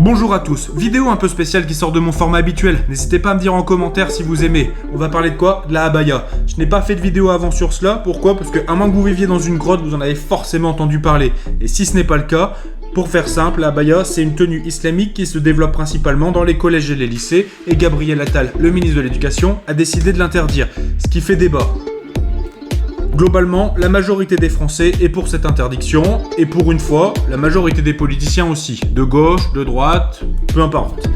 Bonjour à tous, vidéo un peu spéciale qui sort de mon format habituel, n'hésitez pas à me dire en commentaire si vous aimez. On va parler de quoi? De la abaya. Je n'ai pas fait de vidéo avant sur cela, pourquoi? Parce que à moins que vous viviez dans une grotte, vous en avez forcément entendu parler. Et si ce n'est pas le cas, pour faire simple, la abaya c'est une tenue islamique qui se développe principalement dans les collèges et les lycées, et Gabriel Attal, le ministre de l'Éducation, a décidé de l'interdire, ce qui fait débat. Globalement, la majorité des Français est pour cette interdiction, et pour une fois, la majorité des politiciens aussi, de gauche, de droite, peu importe.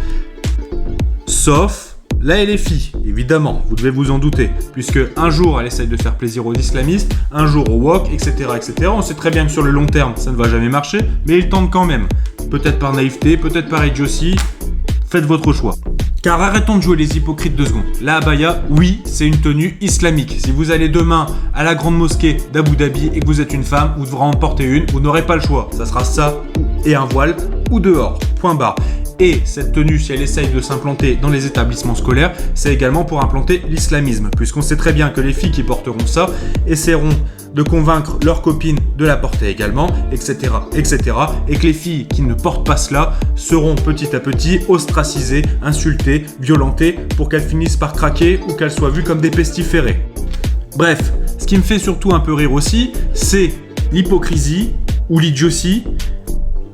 Sauf la LFI, évidemment, vous devez vous en douter, puisque un jour elle essaye de faire plaisir aux islamistes, un jour aux woke, etc., etc. On sait très bien que sur le long terme, ça ne va jamais marcher, mais ils tentent quand même. Peut-être par naïveté, peut-être par idiotie, faites votre choix. Car arrêtons de jouer les hypocrites 2 secondes. La abaya, oui, c'est une tenue islamique. Si vous allez demain à la grande mosquée d'Abu Dhabi et que vous êtes une femme, vous devrez en porter une, vous n'aurez pas le choix. Ça sera ça et un voile ou dehors. Point barre. Et cette tenue, si elle essaye de s'implanter dans les établissements scolaires, c'est également pour implanter l'islamisme. Puisqu'on sait très bien que les filles qui porteront ça essaieront de convaincre leurs copines de la porter également, etc., etc. Et que les filles qui ne portent pas cela seront petit à petit ostracisées, insultées, violentées pour qu'elles finissent par craquer ou qu'elles soient vues comme des pestiférés. Bref, ce qui me fait surtout un peu rire aussi, c'est l'hypocrisie ou l'idiotie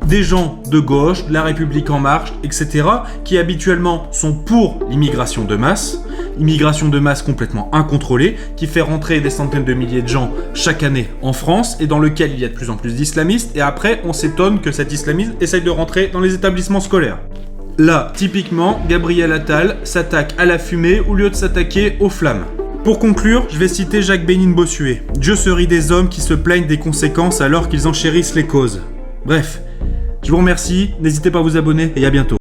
des gens de gauche, de la République en marche, etc., qui habituellement sont pour l'immigration de masse complètement incontrôlée, qui fait rentrer des centaines de milliers de gens chaque année en France, et dans lequel il y a de plus en plus d'islamistes, et après on s'étonne que cet islamisme essaye de rentrer dans les établissements scolaires. Là, typiquement, Gabriel Attal s'attaque à la fumée au lieu de s'attaquer aux flammes. Pour conclure, je vais citer Jacques Bénigne-Bossuet. « Dieu se rit des hommes qui se plaignent des conséquences alors qu'ils en chérissent les causes. » Bref, je vous remercie, n'hésitez pas à vous abonner et à bientôt.